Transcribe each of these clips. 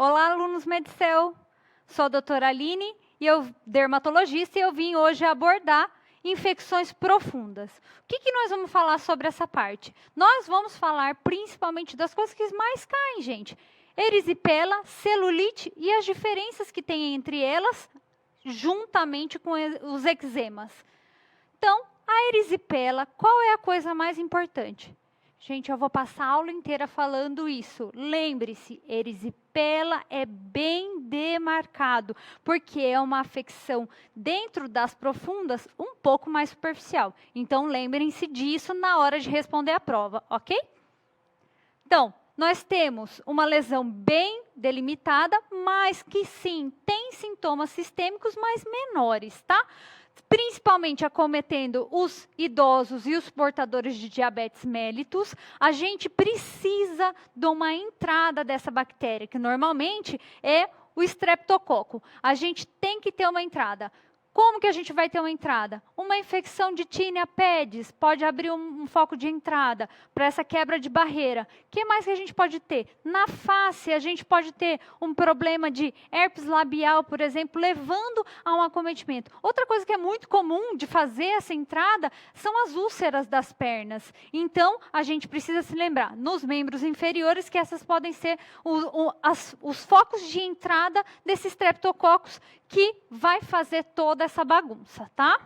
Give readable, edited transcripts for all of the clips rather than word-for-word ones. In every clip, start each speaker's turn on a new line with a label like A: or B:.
A: Olá, alunos Medicel. Sou a doutora Aline, dermatologista, e eu vim hoje abordar infecções profundas. O que nós vamos falar sobre essa parte? Nós vamos falar principalmente das coisas que mais caem, gente. Erisipela, celulite e as diferenças que tem entre elas, juntamente com os eczemas. Então, a erisipela, qual é a coisa mais importante? Gente, eu vou passar a aula inteira falando isso. Lembre-se, erisipela é bem demarcado, porque é uma afecção dentro das profundas um pouco mais superficial. Então, lembrem-se disso na hora de responder a prova, ok? Então, nós temos uma lesão bem delimitada, mas que sim, tem sintomas sistêmicos, mas menores, tá? Principalmente acometendo os idosos e os portadores de diabetes mellitus, a gente precisa de uma entrada dessa bactéria, que normalmente é o estreptococo. A gente tem que ter uma entrada. Como que a gente vai ter uma entrada? Uma infecção de Tinea pedis pode abrir um foco de entrada para essa quebra de barreira. O que mais que a gente pode ter? Na face, a gente pode ter um problema de herpes labial, por exemplo, levando a um acometimento. Outra coisa que é muito comum de fazer essa entrada são as úlceras das pernas. Então, a gente precisa se lembrar, nos membros inferiores, que essas podem ser os focos de entrada desses streptococcus, que vai fazer toda essa bagunça, tá?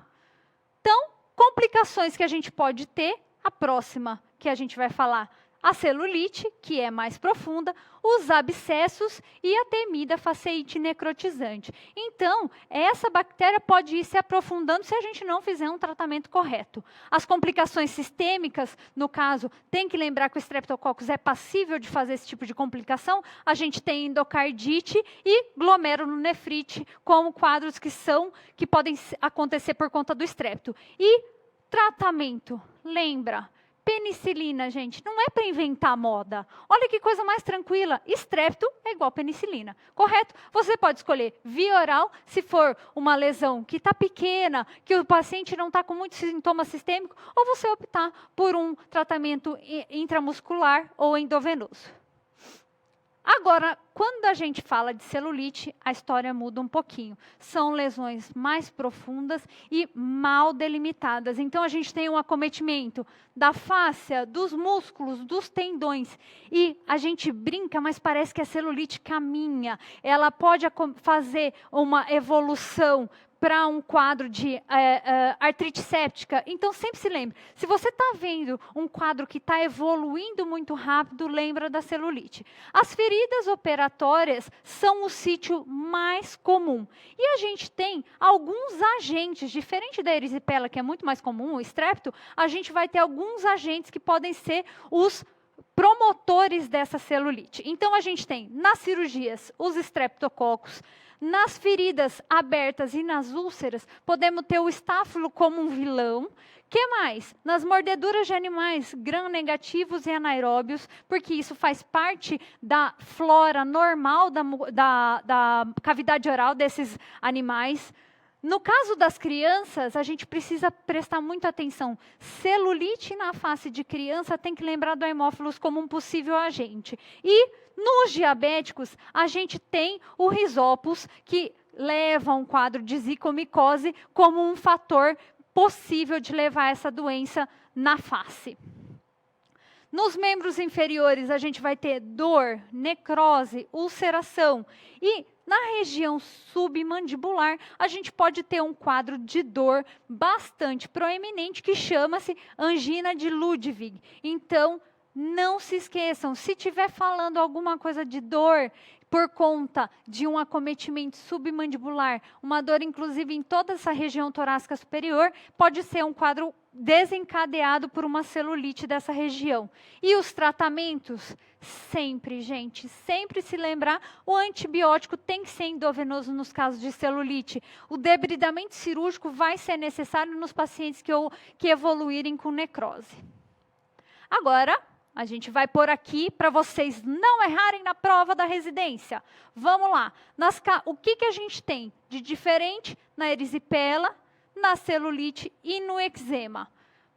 A: Então, complicações que a gente pode ter, a próxima que a gente vai falar, a celulite, que é mais profunda, os abscessos e a temida faceite necrotizante. Então, essa bactéria pode ir se aprofundando se a gente não fizer um tratamento correto. As complicações sistêmicas, no caso, tem que lembrar que o Streptococcus é passível de fazer esse tipo de complicação. A gente tem endocardite e glomerulonefrite como quadros que podem acontecer por conta do estrepto. E tratamento, lembra? Penicilina, gente, não é para inventar moda. Olha que coisa mais tranquila. Estrepto é igual penicilina, correto? Você pode escolher via oral, se for uma lesão que está pequena, que o paciente não está com muitos sintomas sistêmicos, ou você optar por um tratamento intramuscular ou endovenoso. Agora, quando a gente fala de celulite, a história muda um pouquinho. São lesões mais profundas e mal delimitadas. Então, a gente tem um acometimento da fáscia, dos músculos, dos tendões. E a gente brinca, mas parece que a celulite caminha. Ela pode fazer uma evolução para um quadro de artrite séptica. Então, sempre se lembre, se você está vendo um quadro que está evoluindo muito rápido, lembra da celulite. As feridas operatórias são o sítio mais comum. E a gente tem alguns agentes, diferente da erisipela, que é muito mais comum, o estrepto, a gente vai ter alguns agentes que podem ser os promotores dessa celulite. Então, a gente tem, nas cirurgias, os estreptococcus. Nas feridas abertas e nas úlceras, podemos ter o estáfilo como um vilão. Que mais? Nas mordeduras de animais gram-negativos e anaeróbios, porque isso faz parte da flora normal da cavidade oral desses animais. No caso das crianças, a gente precisa prestar muita atenção. Celulite na face de criança, tem que lembrar do hemófilos como um possível agente. E nos diabéticos, a gente tem o risopus, que leva a um quadro de zicomicose como um fator possível de levar essa doença na face. Nos membros inferiores, a gente vai ter dor, necrose, ulceração. E na região submandibular, a gente pode ter um quadro de dor bastante proeminente, que chama-se angina de Ludwig. Então, não se esqueçam, se estiver falando alguma coisa de dor por conta de um acometimento submandibular, uma dor inclusive em toda essa região torácica superior, pode ser um quadro desencadeado por uma celulite dessa região. E os tratamentos? Sempre, gente, sempre se lembrar, o antibiótico tem que ser endovenoso nos casos de celulite. O debridamento cirúrgico vai ser necessário nos pacientes que evoluírem com necrose. Agora, a gente vai pôr aqui para vocês não errarem na prova da residência. Vamos lá. O que a gente tem de diferente na erisipela, na celulite e no eczema?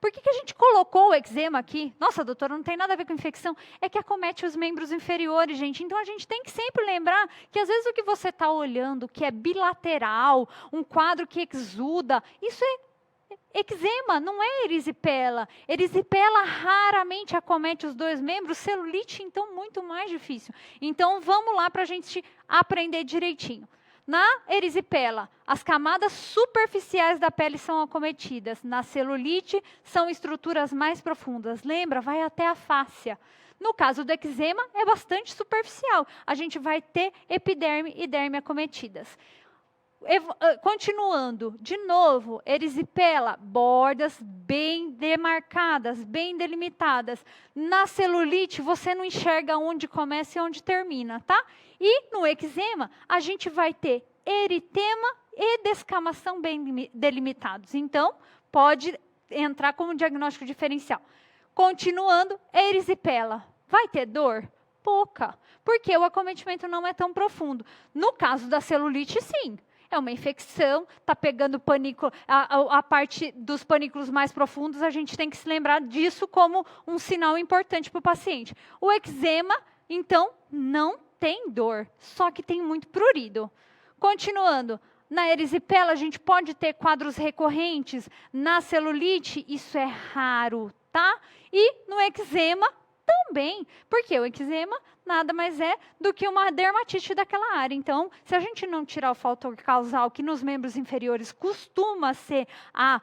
A: Por que a gente colocou o eczema aqui? Nossa, doutora, não tem nada a ver com infecção. É que acomete os membros inferiores, gente. Então, a gente tem que sempre lembrar que, às vezes, o que você está olhando, que é bilateral, um quadro que exuda, isso é eczema, não é erisipela. Erisipela raramente acomete os dois membros, celulite, então, muito mais difícil. Então, vamos lá para a gente aprender direitinho. Na erisipela, as camadas superficiais da pele são acometidas. Na celulite, são estruturas mais profundas. Lembra? Vai até a fáscia. No caso do eczema, é bastante superficial. A gente vai ter epiderme e derme acometidas. Continuando, de novo, erisipela, bordas bem demarcadas, bem delimitadas. Na celulite, você não enxerga onde começa e onde termina, tá? E no eczema, a gente vai ter eritema e descamação bem delimitados. Então, pode entrar como diagnóstico diferencial. Continuando, erisipela. Vai ter dor? Pouca, porque o acometimento não é tão profundo. No caso da celulite, sim. É uma infecção, está pegando panículo, a parte dos panículos mais profundos, a gente tem que se lembrar disso como um sinal importante para o paciente. O eczema, então, não tem dor, só que tem muito prurido. Continuando, na erisipela a gente pode ter quadros recorrentes, na celulite isso é raro, tá? E no eczema também, porque o eczema nada mais é do que uma dermatite daquela área. Então, se a gente não tirar o fator causal, que nos membros inferiores costuma ser a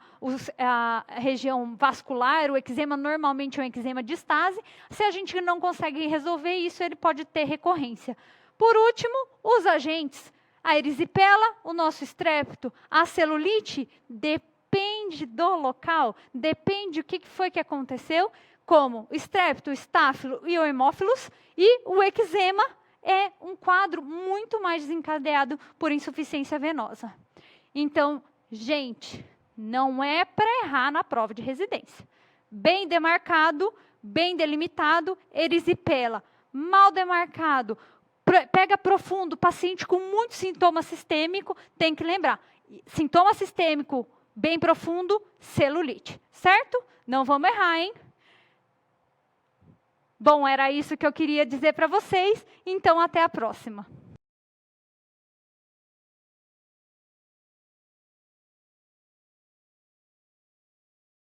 A: região vascular, o eczema normalmente é um eczema de estase, se a gente não consegue resolver isso, ele pode ter recorrência. Por último, os agentes. A erisipela, o nosso estrépito, a celulite, depende do local, depende do que foi que aconteceu, como o estrépito, o estáfilo e o hemófilos, e o eczema é um quadro muito mais desencadeado por insuficiência venosa. Então, gente, não é para errar na prova de residência. Bem demarcado, bem delimitado, erisipela. Mal demarcado, pega profundo, paciente com muito sintoma sistêmico, tem que lembrar. Sintoma sistêmico bem profundo, celulite, certo? Não vamos errar, hein? Bom, era isso que eu queria dizer para vocês, então até a próxima.